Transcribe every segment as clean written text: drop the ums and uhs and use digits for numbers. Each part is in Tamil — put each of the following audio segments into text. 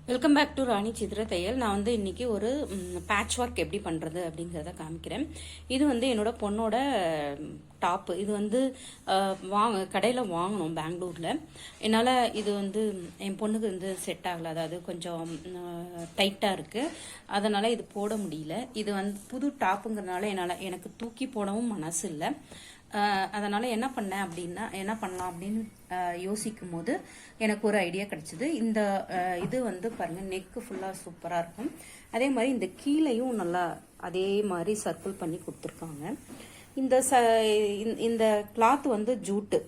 வெல்கம் பேக் டு ராணி சித்ர தையல். நான் வந்து இன்னைக்கு ஒரு பேட்ச் ஒர்க் எப்படி பண்ணுறது அப்படிங்கிறத காமிக்கிறேன். இது வந்து என்னோட பொண்ணோட டாப்பு. இது வந்து கடையில் வாங்கணும் பெங்களூரில். என்னால் இது வந்து என் பொண்ணுக்கு வந்து செட் ஆகலை, அதாவது கொஞ்சம் டைட்டாக இருக்குது, அதனால் இது போட முடியல. இது வந்து புது டாப்புங்கிறதுனால எனக்கு தூக்கி போடவும் மனசு இல்லை. அதனால் என்ன பண்ணலாம் அப்படின்னு யோசிக்கும் போது எனக்கு ஒரு ஐடியா கிடைச்சிது. இந்த இது வந்து பாருங்கள், நெக்கு ஃபுல்லாக சூப்பராக இருக்கும். அதே மாதிரி இந்த கீழையும் நல்லா அதே மாதிரி சர்க்கிள் பண்ணி கொடுத்துருக்காங்க. இந்த கிளாத் வந்து ஜூட்டு,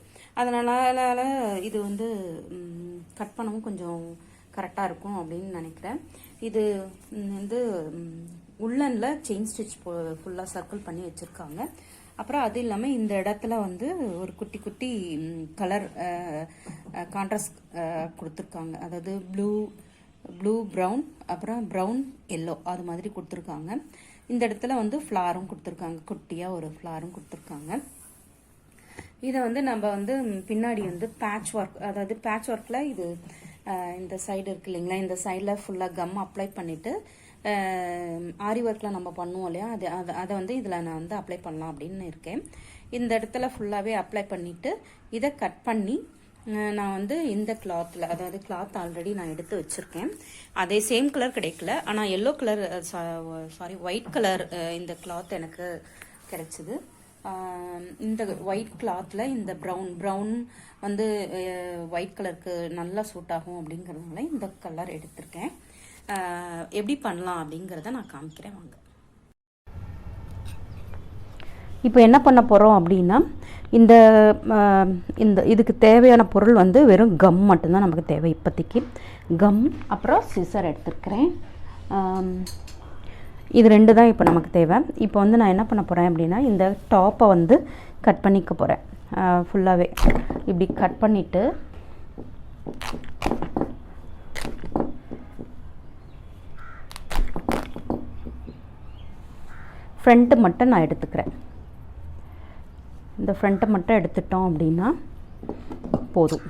அதனால இது வந்து கட் பண்ணவும் கொஞ்சம் கரெக்டாக இருக்கும் அப்படின்னு நினைக்கிறேன். இது வந்து உள்ளனில் செயின் ஸ்டிச் ஃபுல்லாக சர்க்கிள் பண்ணி வச்சுருக்காங்க. அப்புறம் அது இல்லாமல் இந்த இடத்துல வந்து ஒரு குட்டி குட்டி கலர் கான்ட்ராஸ்ட் கொடுத்துருக்காங்க. அதாவது ப்ளூ ப்ரௌன், அப்புறம் ப்ரௌன் எல்லோ, அது மாதிரி கொடுத்துருக்காங்க. இந்த இடத்துல வந்து ஃப்ளாரும் கொடுத்துருக்காங்க, குட்டியாக ஒரு ஃப்ளாரும் கொடுத்துருக்காங்க. இதை வந்து நம்ம வந்து பின்னாடி வந்து பேட்ச் ஒர்க், அதாவது பேட்ச் ஒர்க்கில் இது இந்த சைடு இருக்கு இல்லைங்களா, இந்த சைடில் ஃபுல்லாக கம் அப்ளை பண்ணிவிட்டு ஆரி ஒர்க்கில் நம்ம பண்ணுவோம் இல்லையா, அதை வந்து இதில் நான் வந்து அப்ளை பண்ணலாம் அப்படின்னு இருக்கேன். இந்த இடத்துல ஃபுல்லாகவே அப்ளை பண்ணிவிட்டு இதை கட் பண்ணி நான் வந்து இந்த கிளாத்தில், அதாவது கிளாத் ஆல்ரெடி நான் எடுத்து வச்சுருக்கேன். அதே சேம் கலர் கிடைக்கல, ஆனால் எல்லோ கலர் ஒயிட் கலர் இந்த கிளாத் எனக்கு கிடைச்சிது. இந்த ஒயிட் கிளாத்தில் இந்த ப்ரௌன் வந்து ஒயிட் கலருக்கு நல்லா சூட் ஆகும் அப்படிங்கிறதுனால இந்த கலர் எடுத்திருக்கேன். எப்படி பண்ணலாம் அப்படிங்கிறத நான் காமிக்கிறேன், வாங்க. இப்போ என்ன பண்ண போகிறோம் அப்படின்னா, இந்த இதுக்கு தேவையான பொருள் வந்து வெறும் கம் மட்டும்தான் நமக்கு தேவை இப்போதைக்கு. கம், அப்புறம் சிசர் எடுத்துருக்கிறேன். இது ரெண்டு தான் இப்போ நமக்கு தேவை. இப்போ வந்து நான் என்ன பண்ண போகிறேன் அப்படின்னா, இந்த டாப்பை வந்து கட் பண்ணிக்க போகிறேன். ஃபுல்லாகவே இப்படி கட் பண்ணிவிட்டு ஃப்ரண்ட்டு மட்டும் நான் எடுத்துக்கிறேன். இந்த ஃப்ரண்ட்டை மட்டும் எடுத்துட்டோம் அப்படின்னா போதும்.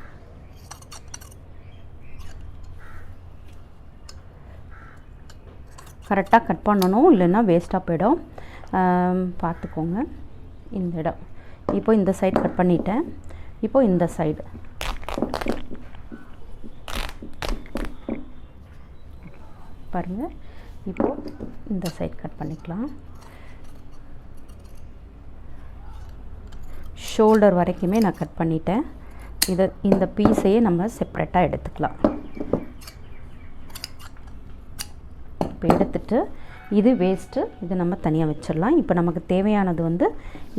கரெக்டாக கட் பண்ணணும், இல்லைன்னா வேஸ்ட்டாக போயிடும், பார்த்துக்கோங்க. இந்த இடம் இப்போ இந்த சைடு கட் பண்ணிட்டேன். இப்போ இந்த சைடு பாருங்கள். இப்போது இந்த சைடு கட் பண்ணிக்கலாம். ஷோல்டர் வரைக்குமே நான் கட் பண்ணிட்டேன். இந்த பீஸையே நம்ம செப்ரேட்டாக எடுத்துக்கலாம். இப்போ எடுத்துட்டு இது வேஸ்ட்டு, இது நம்ம தனியாக வச்சிடலாம். இப்போ நமக்கு தேவையானது வந்து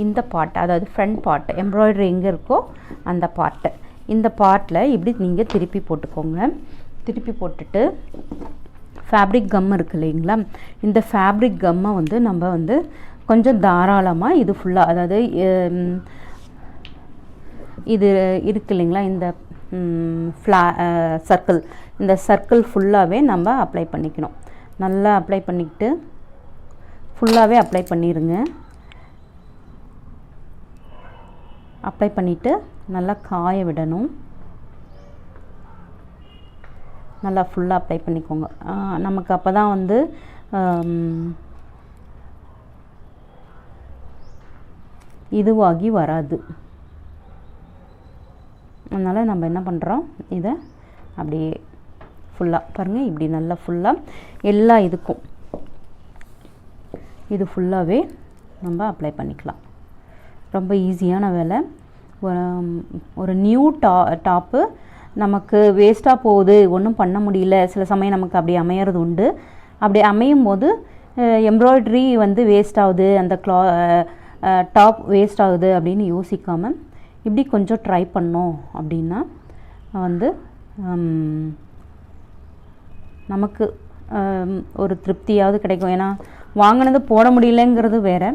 இந்த பார்ட், அதாவது ஃப்ரண்ட் பார்ட், எம்ப்ராய்டரி எங்கே இருக்கோ அந்த பார்ட்டு. இந்த பார்ட்டில் இப்படி நீங்கள் திருப்பி போட்டுக்கோங்க. திருப்பி போட்டுட்டு ஃபேப்ரிக் கம் இருக்குது இல்லைங்களா, இந்த ஃபேப்ரிக் கம்மை வந்து நம்ம வந்து கொஞ்சம் தாராளமாக இது ஃபுல்லாக, அதாவது இது இருக்கு இல்லைங்களா, இந்த சர்க்கிள், இந்த சர்க்கிள் ஃபுல்லாகவே நம்ம அப்ளை பண்ணிக்கணும். நல்லா அப்ளை பண்ணிக்கிட்டு ஃபுல்லாகவே அப்ளை பண்ணிடுங்க. அப்ளை பண்ணிவிட்டு நல்லா காய விடணும். நல்லா ஃபுல்லாக அப்ளை பண்ணிக்கோங்க. நமக்கு அப்போ தான் வந்து இதுவாகி வராது. அதனால் நம்ம என்ன பண்ணுறோம், இதை அப்படியே ஃபுல்லாக பாருங்கள், இப்படி நல்லா ஃபுல்லாக எல்லா இதுக்கும் இது ஃபுல்லாகவே நம்ம அப்ளை பண்ணிக்கலாம். ரொம்ப ஈஸியான வேலை. ஒரு நியூ டாப்பு நமக்கு வேஸ்ட்டாக போகுது, ஒன்றும் பண்ண முடியல, சில சமயம் நமக்கு அப்படி அமையிறது உண்டு. அப்படி அமையும் போது எம்ப்ராய்டரி வந்து வேஸ்ட் ஆகுது, அந்த டாப் வேஸ்ட் ஆகுது அப்படின்னு யோசிக்காமல் இப்படி கொஞ்சம் ட்ரை பண்ணோம் அப்படின்னா வந்து நமக்கு ஒரு திருப்தியாவது கிடைக்கும். ஏன்னா வாங்கினது போட முடியலங்கிறது வேறு,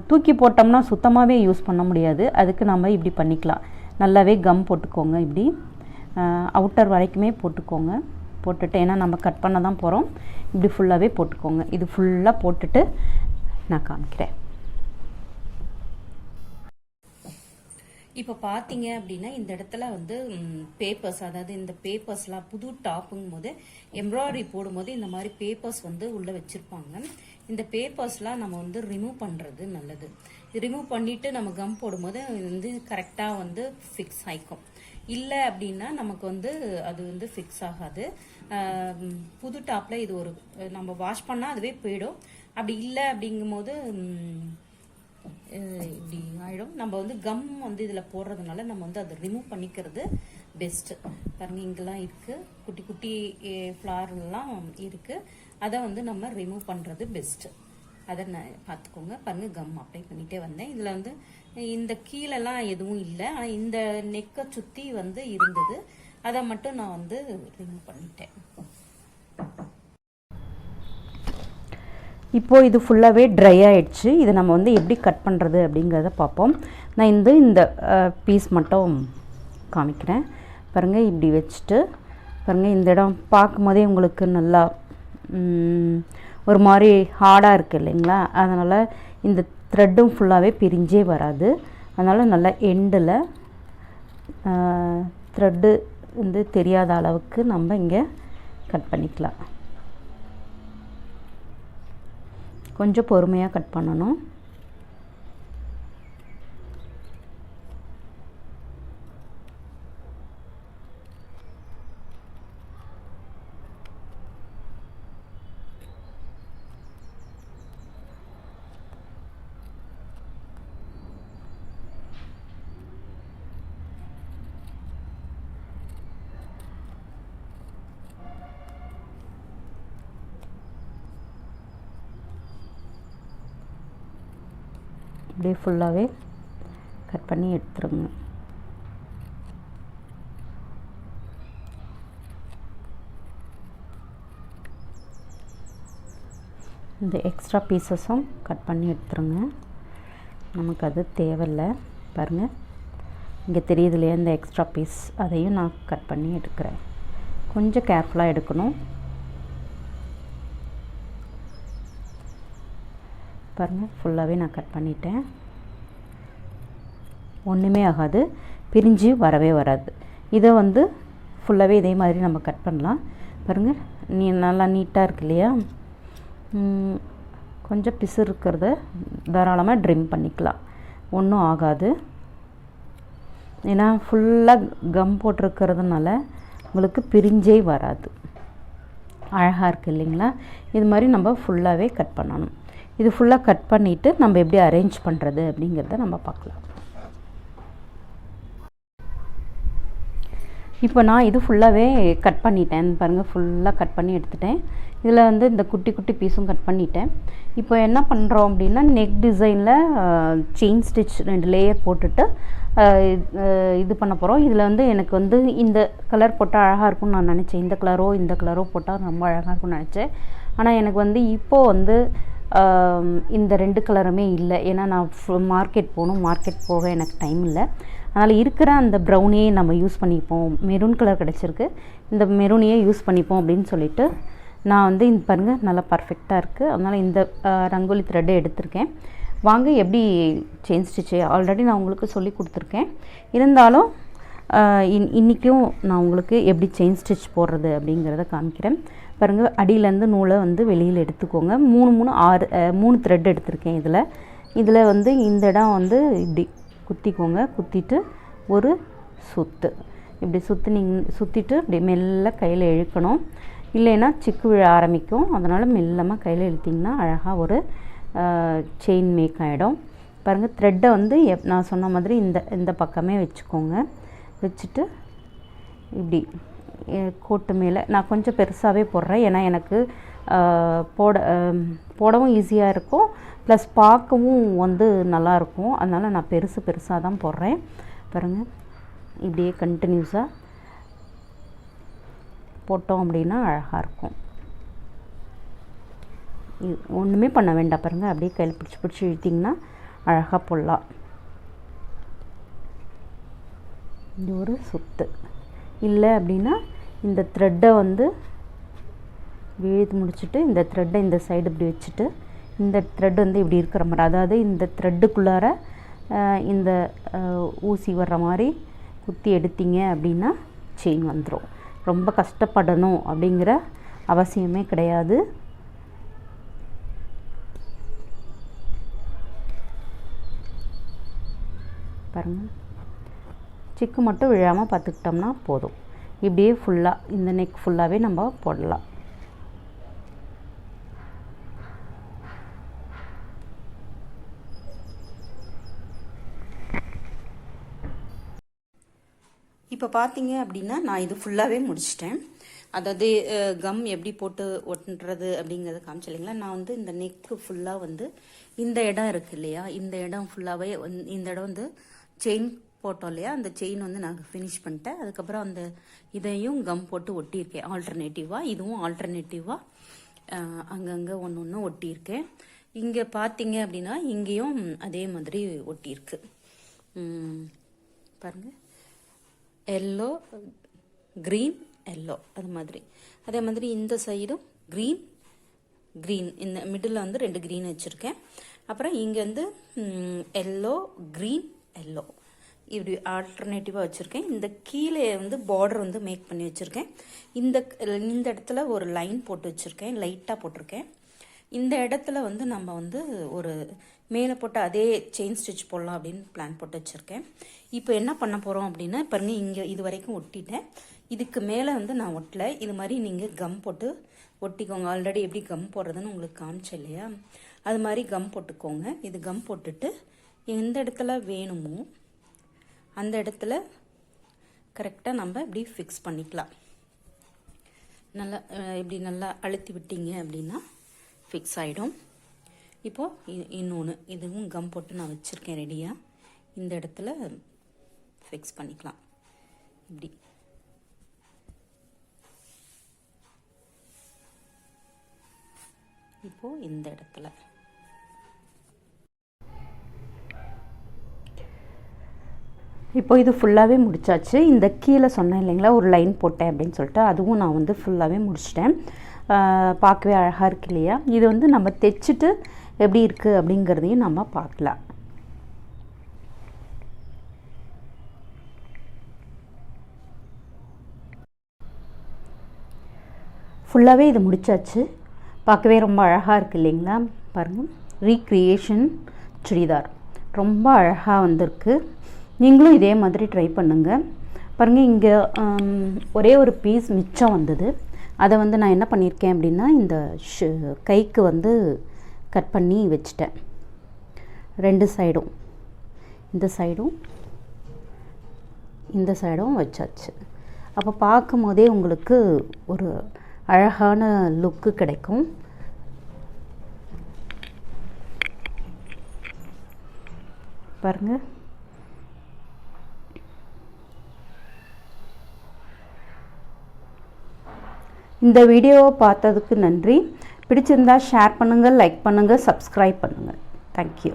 தூக்கி போட்டோம்னா சுத்தமாகவே யூஸ் பண்ண முடியாது. அதுக்கு நம்ம இப்படி பண்ணிக்கலாம். நல்லாவே கம் போட்டுக்கோங்க, இப்படி அவுட்டர் வரைக்குமே போட்டுக்கோங்க. போட்டுட்டு, ஏன்னா நம்ம கட் பண்ண தான் போகிறோம், இப்படி ஃபுல்லாகவே போட்டுக்கோங்க. இது ஃபுல்லாக போட்டுட்டு நான் காமிக்கிறேன். இப்போ பார்த்தீங்க அப்படின்னா இந்த இடத்துல வந்து பேப்பர்ஸ், அதாவது இந்த பேப்பர்ஸ்லாம் புது டாப்புங்கும் போது எம்ப்ராய்டரி போடும்போது இந்த மாதிரி பேப்பர்ஸ் வந்து உள்ள வச்சிருப்பாங்க. இந்த பேப்பர்ஸ்லாம் நம்ம வந்து ரிமூவ் பண்ணுறது நல்லது. ரிமூவ் பண்ணிட்டு நம்ம கம் போடும்போது வந்து கரெக்டாக வந்து ஃபிக்ஸ் ஆயிக்கும். இல்லை அப்படின்னா நமக்கு வந்து அது வந்து ஃபிக்ஸ் ஆகாது. புது டாப்பில் இது ஒரு நம்ம வாஷ் பண்ணால் அதுவே போயிடும். அப்படி இல்லை அப்படிங்கும் போது இப்படி ஆகிடும். நம்ம வந்து கம் வந்து இதில் போடுறதுனால நம்ம வந்து அதை ரிமூவ் பண்ணிக்கிறது பெஸ்ட்டு. பாருங்கள், இங்கெல்லாம் இருக்குது, குட்டி குட்டி ஃப்ளார்லாம் இருக்குது. அதை வந்து நம்ம ரிமூவ் பண்ணுறது பெஸ்ட்டு. அதை பார்த்துக்கோங்க. பாருங்கள், கம் அப்ளை பண்ணிகிட்டே வந்தேன். இதில் வந்து இந்த கீழெல்லாம் எதுவும் இல்லை, ஆனால் இந்த நெக்கை சுற்றி வந்து இருந்தது. அதை மட்டும் நான் வந்து ரிமூவ் பண்ணிட்டேன். இப்போது இது ஃபுல்லாகவே ட்ரை ஆகிடுச்சு. இதை நம்ம வந்து எப்படி கட் பண்ணுறது அப்படிங்கிறத பார்ப்போம். நான் இந்த பீஸ் மட்டும் காமிக்கிறேன். பாருங்கள், இப்படி வச்சுட்டு பாருங்கள், இந்த இடம் பார்க்கும் போதே உங்களுக்கு நல்லா ஒரு மாதிரி ஹார்டாக இருக்குது இல்லைங்களா? அதனால் இந்த த்ரெட்டும் ஃபுல்லாகவே பிரிஞ்சே வராது. அதனால் நல்லா எண்டில் த்ரெட்டு வந்து தெரியாத அளவுக்கு நம்ம இங்கே கட் பண்ணிக்கலாம். கொஞ்சம் பொறுமையாக கட் பண்ணணும். அப்படியே ஃபுல்லாகவே கட் பண்ணி எடுத்துருங்க. இந்த எக்ஸ்ட்ரா பீசஸும் கட் பண்ணி எடுத்துருங்க. நமக்கு அது தேவையில்லை. பாருங்கள், இங்கே தெரியுது இல்லையா இந்த எக்ஸ்ட்ரா பீஸ், அதையும் நான் கட் பண்ணி எடுக்கிறேன். கொஞ்சம் கேர்ஃபுல்லாக எடுக்கணும். பாருங்கள், ஃபுல்லாகவே நான் கட் பண்ணிட்டேன். ஒன்றுமே ஆகாது, பிரிஞ்சு வரவே வராது. இதை வந்து ஃபுல்லாகவே இதே மாதிரி நம்ம கட் பண்ணலாம். பாருங்கள், நல்லா நீட்டாக இருக்கு இல்லையா? கொஞ்சம் பிசு இருக்கிறத தாராளமாக ட்ரிம் பண்ணிக்கலாம், ஒன்றும் ஆகாது. ஏன்னா ஃபுல்லாக கம் போட்டிருக்கிறதுனால உங்களுக்கு பிரிஞ்சே வராது. அழகாக இருக்குது இல்லைங்களா? இது மாதிரி நம்ம ஃபுல்லாகவே கட் பண்ணணும். இது ஃபுல்லாக கட் பண்ணிவிட்டு நம்ம எப்படி அரேஞ்ச் பண்ணுறது அப்படிங்கிறத நம்ம பார்க்கலாம். இப்போ நான் இது ஃபுல்லாகவே கட் பண்ணிட்டேன். பாருங்கள், ஃபுல்லாக கட் பண்ணி எடுத்துட்டேன். இதில் வந்து இந்த குட்டி குட்டி பீஸும் கட் பண்ணிட்டேன். இப்போ என்ன பண்ணுறோம் அப்படின்னா, நெக் டிசைனில் செயின் ஸ்டிச் 2 லேயர் போட்டுட்டு இது பண்ண போகிறோம். இதில் வந்து எனக்கு வந்து இந்த கலர் போட்டால் அழகாக இருக்கும்னு நான் நினச்சேன். இந்த கலரோ போட்டால் ரொம்ப அழகாக இருக்கும்னு நினச்சேன். ஆனால் எனக்கு வந்து இப்போது வந்து இந்த 2 கலருமே இல்லை. ஏன்னா நான் மார்க்கெட் போகணும், மார்க்கெட் போக எனக்கு டைம் இல்லை. அதனால் இருக்கிற அந்த ப்ரௌனியே நம்ம யூஸ் பண்ணிப்போம். மெரூன் கலர் கிடச்சிருக்கு, இந்த மெரூனியே யூஸ் பண்ணிப்போம் அப்படின்னு சொல்லிட்டு நான் வந்து இந்த பாருங்கள் நல்லா பர்ஃபெக்டாக இருக்குது. அதனால் இந்த ரங்கோலி த்ரெட்டை எடுத்திருக்கேன். வாங்க எப்படி செயின் ஸ்டிச்சு ஆல்ரெடி நான் உங்களுக்கு சொல்லி கொடுத்துருக்கேன். இருந்தாலும் இன்றைக்கும் நான் உங்களுக்கு எப்படி செயின் ஸ்டிச் போடுறது அப்படிங்கிறத காமிக்கிறேன். பாருங்கள், அடியிலேருந்து நூலை வந்து வெளியில் எடுத்துக்கோங்க. 3 த்ரெட் எடுத்திருக்கேன். இதில் வந்து இந்த இடம் வந்து இப்படி குத்திக்கோங்க. குத்திட்டு ஒரு சுற்று இப்படி சுற்றிட்டு இப்படி மெல்ல கையில் இழுக்கணும். இல்லைன்னா சிக்கு விழ ஆரம்பிக்கும். அதனால் மெல்லமாக கையில் இழுத்திங்கன்னா அழகாக ஒரு செயின் மேக் ஆகிடும். பாருங்கள், த்ரெட்டை வந்து நான் சொன்ன மாதிரி இந்த பக்கமே வச்சுக்கோங்க. வச்சுட்டு இப்படி கோட்டு மேலே நான் கொஞ்சம் பெருசாகவே போடுறேன். ஏன்னா எனக்கு போடவும் ஈஸியாக இருக்கும், ப்ளஸ் பார்க்கவும் வந்து நல்லாயிருக்கும். அதனால் நான் பெருசாக தான் போடுறேன். பாருங்கள், இப்படியே கண்டினியூஸாக போட்டோம் அப்படின்னா அழகாக இருக்கும். இது ஒன்றுமே பண்ண வேண்டாம். பாருங்கள், அப்படியே கையில் பிடிச்சி இழுத்திங்கன்னா அழகாக போடலாம். இது ஒரு சுத்து. இல்லை அப்படின்னா இந்த த்ரெட்டை வந்து இழுத்து முடிச்சுட்டு இந்த த்ரெட்டை இந்த சைடு இப்படி வச்சுட்டு இந்த த்ரெட் வந்து இப்படி இருக்கிற மாதிரி, அதாவது இந்த த்ரெட்டுக்குள்ளார இந்த ஊசி வர்ற மாதிரி குத்தி எடுத்தீங்க அப்படின்னா செயின் வந்துடும். ரொம்ப கஷ்டப்படணும் அப்படிங்கிற அவசியமே கிடையாது. பாருங்கள், சிக்கு மட்டும் விழாமல் பார்த்துக்கிட்டோம்னா போதும். இப்படியே ஃபுல்லாக இந்த நெக் ஃபுல்லாகவே நம்ம போடலாம். இப்போ பார்த்தீங்க அப்படின்னா நான் இது ஃபுல்லாகவே முடிச்சிட்டேன். அதாவது கம் எப்படி போட்டு ஒட்டுறது அப்படிங்கிறத காமிச்சு இல்லைங்களா. நான் வந்து இந்த நெக்கு ஃபுல்லாக வந்து இந்த இடம் இருக்குது இல்லையா, இந்த இடம் ஃபுல்லாகவே இந்த இடம் வந்து செயின் போட்டோம் இல்லையா, அந்த செயின் வந்து நான் ஃபினிஷ் பண்ணிட்டேன். அதுக்கப்புறம் அந்த இதையும் கம் போட்டு ஒட்டியிருக்கேன் ஆல்டர்னேட்டிவாக. இதுவும் ஆல்டர்னேட்டிவாக அங்கங்கே ஒன்று ஒன்று ஒட்டியிருக்கேன். இங்கே பார்த்தீங்க அப்படின்னா இங்கேயும் அதே மாதிரி ஒட்டியிருக்கு. பாருங்கள், எல்லோ க்ரீன் எல்லோ அது மாதிரி. அதே மாதிரி இந்த சைடும் க்ரீன் க்ரீன், இந்த மிடில் வந்து 2 க்ரீன் வச்சுருக்கேன். அப்புறம் இங்கே வந்து எல்லோ க்ரீன் எல்லோ இப்படி ஆல்டர்னேட்டிவாக வச்சுருக்கேன். இந்த கீழே வந்து பார்டர் வந்து மேக் பண்ணி வச்சுருக்கேன். இந்த இடத்துல ஒரு லைன் போட்டு வச்சுருக்கேன், லைட்டாக போட்டிருக்கேன். இந்த இடத்துல வந்து நம்ம வந்து ஒரு மேலே போட்டு அதே செயின் ஸ்டிச் போடலாம் அப்படின்னு பிளான் போட்டு வச்சுருக்கேன். இப்போ என்ன பண்ண போகிறோம் அப்படின்னா, பாருங்க இங்கே இது வரைக்கும் ஒட்டிட்டேன். இதுக்கு மேலே வந்து நான் ஒட்டலை. இது மாதிரி நீங்கள் கம் போட்டு ஒட்டிக்கோங்க. ஆல்ரெடி எப்படி கம் போடுறதுன்னு உங்களுக்கு காமிச்சேன் இல்லையா, அது மாதிரி கம் போட்டுக்கோங்க. இது கம் போட்டுட்டு எந்த இடத்துல வேணுமோ அந்த இடத்துல கரெக்டாக நம்ம இப்படி ஃபிக்ஸ் பண்ணிக்கலாம். நல்லா இப்படி நல்லா அழுத்தி விட்டீங்க அப்படின்னா ஃபிக்ஸ் ஆகிடும். இப்போது இன்னொன்று இதுவும் கம் போட்டு நான் வச்சுருக்கேன் ரெடியாக. இந்த இடத்துல ஃபிக்ஸ் பண்ணிக்கலாம் இப்படி. இப்போது இந்த இடத்துல இப்போ இது ஃபுல்லாகவே முடிச்சாச்சு. இந்த கீழே சொன்னேன் இல்லைங்களா ஒரு லைன் போட்டேன் அப்படின்னு சொல்லிட்டு, அதுவும் நான் வந்து ஃபுல்லாகவே முடிச்சிட்டேன். பார்க்கவே அழகாக இருக்கு இல்லையா. இது வந்து நம்ம தைச்சிட்டு எப்படி இருக்குது அப்படிங்கிறதையும் நம்ம பார்க்கலாம். ஃபுல்லாகவே இது முடிச்சாச்சு. பார்க்கவே ரொம்ப அழகாக இருக்குது இல்லைங்களா. பாருங்கள், ரீக்ரியேஷன் சுடிதார் ரொம்ப அழகாக வந்திருக்கு. நீங்களும் இதே மாதிரி ட்ரை பண்ணுங்கள். பாருங்கள், இங்கே ஒரே ஒரு பீஸ் மிச்சம் வந்தது. அதை வந்து நான் என்ன பண்ணியிருக்கேன் அப்படின்னா இந்த கைக்கு வந்து கட் பண்ணி வச்சிட்டேன். 2 சைடும், இந்த சைடும் இந்த சைடும் வச்சாச்சு. அப்போ பார்க்கும் போதே உங்களுக்கு ஒரு அழகான லுக்கு கிடைக்கும். பாருங்கள், இந்த வீடியோவை பார்த்ததுக்கு நன்றி. பிடிச்சிருந்தா ஷேர் பண்ணுங்கள், லைக் பண்ணுங்கள், சப்ஸ்கிரைப் பண்ணுங்கள். தேங்க்யூ.